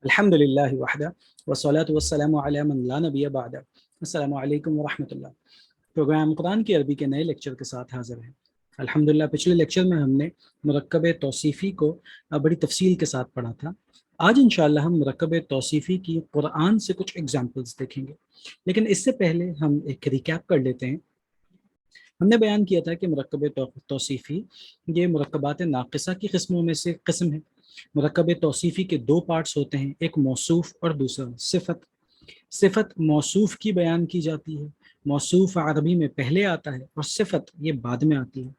الحمدللہ وحدہ والصلاۃ والسلام علی من لا نبی بعد۔ السلام علیکم ورحمۃ اللہ۔ پروگرام قرآن کی عربی کے نئے لیکچر کے ساتھ حاضر ہیں۔ الحمدللہ پچھلے لیکچر میں ہم نے مرکب توصیفی کو بڑی تفصیل کے ساتھ پڑھا تھا۔ آج انشاءاللہ ہم مرکب توصیفی کی قرآن سے کچھ ایگزامپلز دیکھیں گے، لیکن اس سے پہلے ہم ایک ریکیپ کر لیتے ہیں۔ ہم نے بیان کیا تھا کہ مرکب توصیفی یہ مرکبات ناقصہ کی قسموں میں سے قسم ہے۔ مرکب توصیفی کے دو پارٹس ہوتے ہیں، ایک موصوف اور دوسرا صفت۔ صفت موصوف کی بیان کی جاتی ہے، موصوف عربی میں پہلے آتا ہے اور صفت یہ بعد میں آتی ہے۔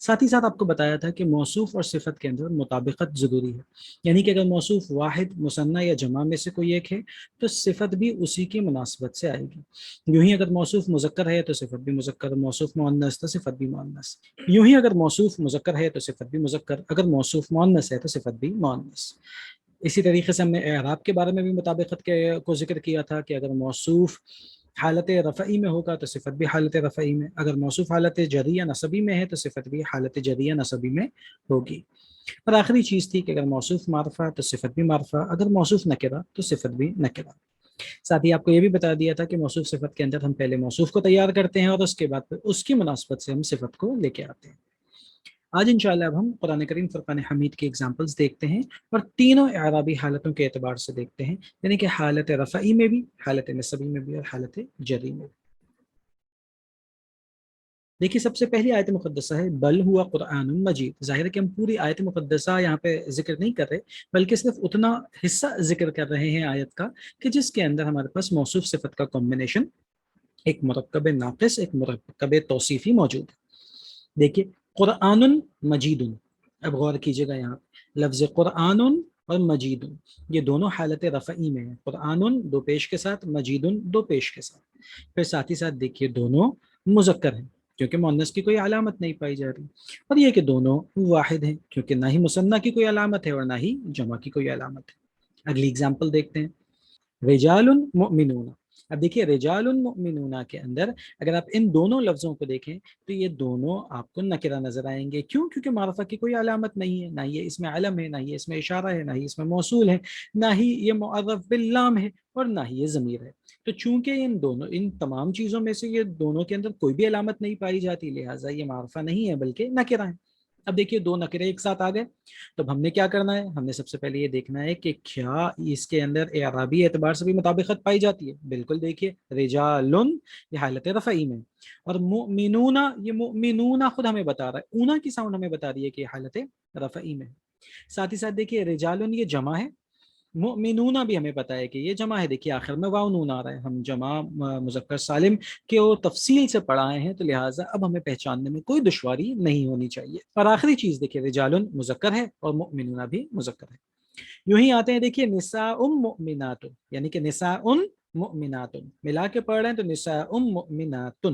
ساتھ ہی ساتھ آپ کو بتایا تھا کہ موصوف اور صفت کے اندر مطابقت ضروری ہے، یعنی کہ اگر موصوف واحد، مثنیٰ یا جمع میں سے کوئی ایک ہے تو صفت بھی اسی کی مناسبت سے آئے گی۔ یوں ہی اگر موصوف مذکر ہے تو صفت بھی مذکر، موصوف مؤنث تو صفت بھی مؤنث۔ یوں ہی اگر موصوف مذکر ہے تو صفت بھی مذکر، اگر موصوف مؤنث ہے تو صفت بھی مؤنث۔ اسی طریقے سے ہم نے اعراب کے بارے میں بھی مطابقت کو ذکر کیا تھا کہ اگر موصوف حالت رفعی میں ہوگا تو صفت بھی حالت رفعی میں، اگر موصوف حالت جریہ نصبی میں ہے تو صفت بھی حالت جریہ نصبی میں ہوگی۔ اور آخری چیز تھی کہ اگر موصوف معرفہ تو صفت بھی معرفہ، اگر موصوف نکرہ تو صفت بھی نکرہ۔ ساتھ ہی آپ کو یہ بھی بتا دیا تھا کہ موصوف صفت کے اندر ہم پہلے موصوف کو تیار کرتے ہیں اور اس کے بعد اس کی مناسبت سے ہم صفت کو لے کے آتے ہیں۔ آج انشاءاللہ اب ہم قرآن کریم فرقان حمید کی ایگزامپلز دیکھتے ہیں اور تینوں اعرابی حالتوں کے اعتبار سے دیکھتے ہیں، یعنی کہ حالت رفعی میں بھی، حالت نصبی میں بھی اور حالت جری میں بھی۔ دیکھیے سب سے پہلی آیت مقدسہ ہے بل ہوا قرآن مجید۔ ظاہر ہے کہ ہم پوری آیت مقدسہ یہاں پہ ذکر نہیں کر رہے، بلکہ صرف اتنا حصہ ذکر کر رہے ہیں آیت کا کہ جس کے اندر ہمارے پاس موصوف صفت کا کمبینیشن، ایک مرکب ناقص، ایک مرکب توصیفی موجود ہے۔ دیکھیے قرآن مجید، اب غور کیجیے گا یہاں لفظ قرآن اور مجید یہ دونوں حالت رفعی میں ہیں، قرآن دو پیش کے ساتھ، مجید دو پیش کے ساتھ۔ پھر ساتھ ہی ساتھ دیکھیے دونوں مذکر ہیں کیونکہ مؤنث کی کوئی علامت نہیں پائی جا رہی، اور یہ کہ دونوں واحد ہیں کیونکہ نہ ہی مثنیٰ کی کوئی علامت ہے اور نہ ہی جمع کی کوئی علامت ہے۔ اگلی اگزامپل دیکھتے ہیں، رجال مؤمنون۔ اب دیکھیے رجال مؤمنون کے اندر اگر آپ ان دونوں لفظوں کو دیکھیں تو یہ دونوں آپ کو نکرہ نظر آئیں گے۔ کیوں؟ کیونکہ معرفہ کی کوئی علامت نہیں ہے، نہ یہ اس میں علم ہے، نہ یہ اس میں اشارہ ہے، نہ ہی اس میں موصول ہے، نہ ہی یہ معرف باللام ہے، اور نہ ہی یہ ضمیر ہے۔ تو چونکہ ان تمام چیزوں میں سے یہ دونوں کے اندر کوئی بھی علامت نہیں پائی جاتی، لہٰذا یہ معرفہ نہیں ہے بلکہ نکرہ ہے۔ اب دیکھیے دو نکرے ایک ساتھ آ گئے، تو ہم نے کیا کرنا ہے؟ ہم نے سب سے پہلے یہ دیکھنا ہے کہ کیا اس کے اندر اعرابی اعتبار سے بھی مطابقت پائی جاتی ہے۔ بالکل، دیکھیے رجالن یہ حالت رفعی میں، اور مؤمنون یہ مؤمنون خود ہمیں بتا رہا ہے، اونا کی ساؤنڈ ہمیں بتا رہی ہے کہ حالت رفعی میں۔ ساتھ ہی ساتھ دیکھیے رجالن یہ جمع ہے، مؤمنون بھی ہمیں پتا ہے کہ یہ جمع ہے، دیکھیے آخر میں واو نون آ رہا ہے، ہم جمع مذکر سالم کے وہ تفصیل سے پڑھائے ہیں تو لہٰذا اب ہمیں پہچاننے میں کوئی دشواری نہیں ہونی چاہیے۔ اور آخری چیز دیکھیے رجال مذکر ہے اور مؤمنون بھی مذکر ہے۔ یوں ہی آتے ہیں دیکھیے نساء مؤمنات، یعنی کہ نساء مؤمنات ملا کے پڑھ رہے ہیں تو نساء مؤمنات۔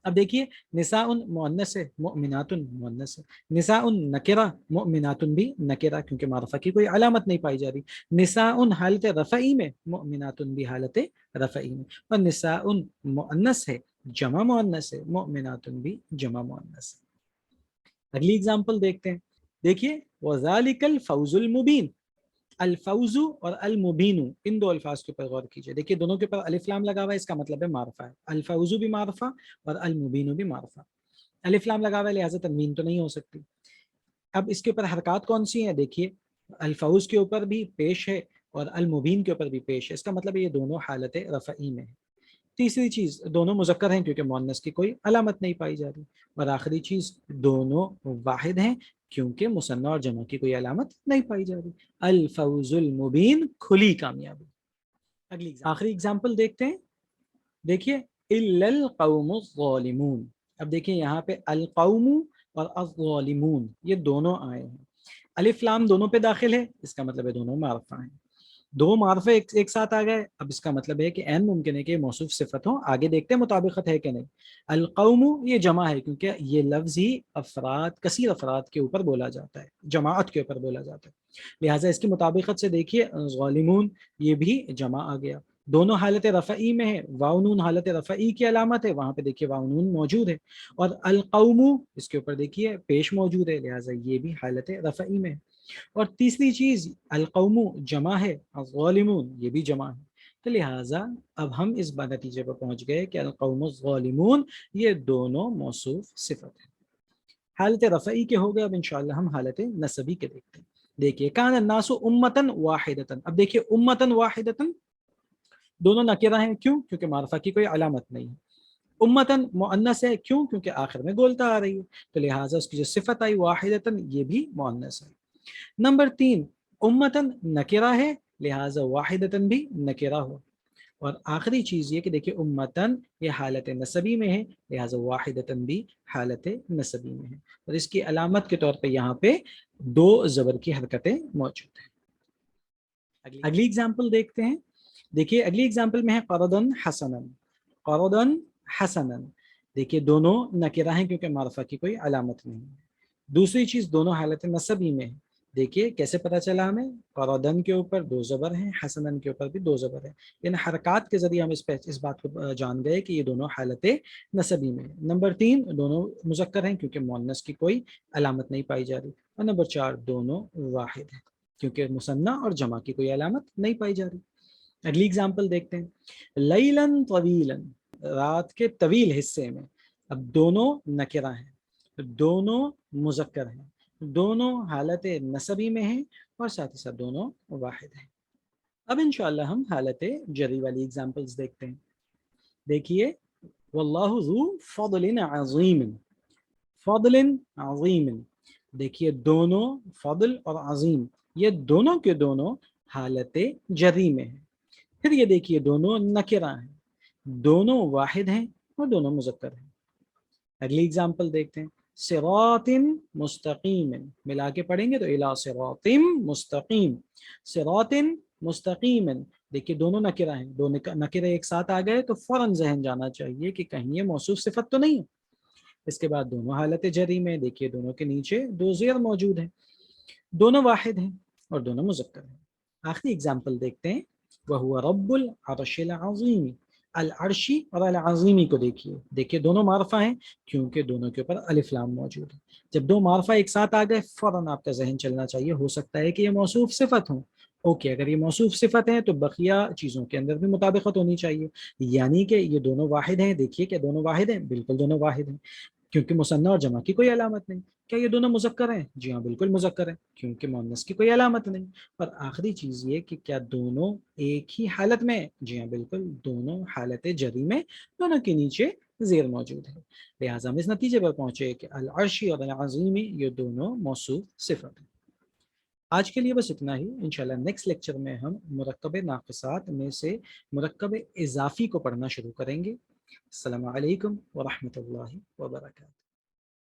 اب دیکھیے نساء مؤنث ہے، مؤمنات مؤنث ہے، نساء نکرہ، مؤمنات بھی نکرہ کیونکہ معرفہ کی کوئی علامت نہیں پائی جا رہی، نساء حالت رفعی میں، مؤمنات بھی حالت رفعی میں، اور نساء مؤنث ہے، جمع مؤنث ہے، مؤمنات بھی جمع مؤنث ہے۔ اگلی اگزامپل دیکھتے ہیں، دیکھیے وذالک الفوز المبین۔ الفوز اور المبین ان دو الفاظ کے اوپر غور کیجئے، دیکھیے دونوں کے اوپر الف لام لگا ہوا ہے، اس کا مطلب ہے معرفہ ہے، الفوز بھی معرفہ اور المبین بھی معرفہ۔ الف لام لگا ہوا ہے لہٰذا تنوین تو نہیں ہو سکتی۔ اب اس کے اوپر حرکات کون سی ہیں؟ دیکھیے الفوز کے اوپر بھی پیش ہے اور المبین کے اوپر بھی پیش ہے، اس کا مطلب ہے یہ دونوں حالت رفعی میں ہے۔ تیسری چیز دونوں مذکر ہیں کیونکہ مؤنث کی کوئی علامت نہیں پائی جا رہی، اور آخری چیز دونوں واحد ہیں کیونکہ مثنیٰ اور جمع کی کوئی علامت نہیں پائی جا رہی۔ الفوز المبین، کھلی کامیابی۔ آخری اگزامپل دیکھتے ہیں، دیکھیے الا القوم الظالمون۔ اب دیکھیں یہاں پہ القوم اور الظالمون یہ دونوں آئے ہیں، الف لام دونوں پہ داخل ہے، اس کا مطلب ہے دونوں معرفہ ہیں۔ دو معرفے ایک ساتھ آ گئے، اب اس کا مطلب ہے کہ عین ممکن ہے کہ موصوف صفت ہوں، آگے دیکھتے ہیں مطابقت ہے کہ نہیں۔ القوم یہ جمع ہے کیونکہ یہ لفظ ہی کثیر افراد کے اوپر بولا جاتا ہے، جماعت کے اوپر بولا جاتا ہے، لہٰذا اس کی مطابقت سے دیکھیے ظالمون یہ بھی جمع آ گیا، دونوں حالت رفعی میں ہے، واو نون حالت رفعی کی علامت ہے، وہاں پہ دیکھیے واو نون موجود ہے، اور القوم اس کے اوپر دیکھیے پیش موجود ہے، لہٰذا یہ بھی حالت رفعی میں ہے۔ اور تیسری چیز القوم جمع ہے، الظالمون یہ بھی جمع ہے، تو لہٰذا اب ہم اس بات نتیجے پر پہنچ گئے کہ القوم الظالمون یہ دونوں موصوف صفت ہے۔ حالت رفعی کے ہو گئے، اب انشاءاللہ ہم حالت نسبی کے دیکھتے ہیں۔ دیکھیے کان الناس امتن واحدتن، اب دیکھیے امتن واحدتن دونوں نکرہ ہیں، کیوں؟ کیونکہ معرفہ کی کوئی علامت نہیں ہے۔ امتن مؤنث ہے، کیوں؟ کیونکہ آخر میں گولتا آ رہی ہے، تو لہٰذا اس کی جو صفت آئی واحدتن یہ بھی مؤنث ہے۔ نمبر 3 امتن نکرہ ہے، لہٰذا واحدتن بھی نکرہ ہو۔ اور آخری چیز یہ کہ دیکھیے امتن یہ حالت نسبی میں ہے، لہٰذا واحدتن بھی حالت نسبی میں ہے، اور اس کی علامت کے طور پہ یہاں پہ 2 زبر کی حرکتیں موجود ہیں۔ اگلی اگزامپل دیکھتے ہیں۔ دیکھیے اگلی اگزامپل میں ہے قرضاً حسناً، قرضاً حسناً، دیکھیے دونوں نکرہ ہیں کیونکہ معرفہ کی کوئی علامت نہیں ہے۔ دوسری چیز دونوں حالت نسبی میں ہے، دیکھیے کیسے پتہ چلا ہمیں، قرضاً کے اوپر 2 زبر ہیں، حسناً کے اوپر بھی 2 زبر ہیں، یعنی حرکات کے ذریعے ہم اس بات کو جان گئے کہ یہ دونوں حالت نسبی میں ہیں۔ نمبر 3 دونوں مذکر ہیں کیونکہ مؤنث کی کوئی علامت نہیں پائی جا رہی، اور نمبر 4 دونوں واحد ہیں کیونکہ مثنیٰ اور جمع کی کوئی علامت نہیں پائی جا رہی۔ اگلی اگزامپل دیکھتے ہیں، لیلاً طویلاً، رات کے طویل حصے میں، اب دونوں نکرہ ہیں، دونوں مذکر ہیں، دونوں حالت نسبی میں ہیں، اور ساتھ ہی ساتھ دونوں واحد ہیں۔ اب انشاءاللہ ہم حالت جری والی اگزامپلز دیکھتے ہیں۔ دیکھیے واللہ ذو فضل عظیم، فضل عظیم، دیکھیے دونوں فضل اور عظیم یہ دونوں کے دونوں حالت جری میں ہیں۔ پھر یہ دیکھیے دونوں نکرہ ہیں، دونوں واحد ہیں اور دونوں مذکر ہیں۔ اگلی اگزامپل دیکھتے ہیں، صراط مستقیم، ملا کے پڑھیں گے تو الی صراط مستقیم، صراط مستقیم، دیکھیے دونوں نکرہ ہیں، دو نکرہ ایک ساتھ آ گئے تو فوراً ذہن جانا چاہیے کہ کہیں یہ موصوف صفت تو نہیں ہے۔ اس کے بعد دونوں حالت جری میں، دیکھیے دونوں کے نیچے 2 زیر موجود ہیں، دونوں واحد ہیں اور دونوں مذکر ہیں۔ آخری اگزامپل دیکھتے ہیں، وَهُوَ رَبُّ الْعَرْشِ الْعَظِيمِ، العرشی اور العظیمی کو دیکھیے دونوں معرفہ ہیں کیونکہ دونوں کے اوپر الف لام موجود ہے۔ جب 2 معرفہ ایک ساتھ آ گئے فوراً آپ کا ذہن چلنا چاہیے، ہو سکتا ہے کہ یہ موصوف صفت ہوں۔ اوکے، اگر یہ موصوف صفت ہیں تو بقیہ چیزوں کے اندر بھی مطابقت ہونی چاہیے، یعنی کہ یہ دونوں واحد ہیں۔ دیکھیے کہ دونوں واحد ہیں، بالکل دونوں واحد ہیں کیونکہ مثنیٰ اور جمع کی کوئی علامت نہیں۔ کیا یہ دونوں مذکر ہیں؟ جی ہاں بالکل مذکر ہیں کیونکہ مؤنث کی کوئی علامت نہیں۔ اور آخری چیز یہ کہ کیا دونوں ایک ہی حالت میں؟ جی ہاں بالکل، دونوں حالت جری میں، دونوں کے نیچے زیر موجود ہے، لہٰذا ہم اس نتیجے پر پہنچے کہ العرشی اور العظیمی یہ دونوں موصوف صفت ہیں۔ آج کے لیے بس اتنا ہی، انشاءاللہ نیکسٹ لیکچر میں ہم مرکب ناقصات میں سے مرکب اضافی کو پڑھنا شروع کریں گے۔ السلام علیکم ورحمۃ اللہ وبرکاتہ۔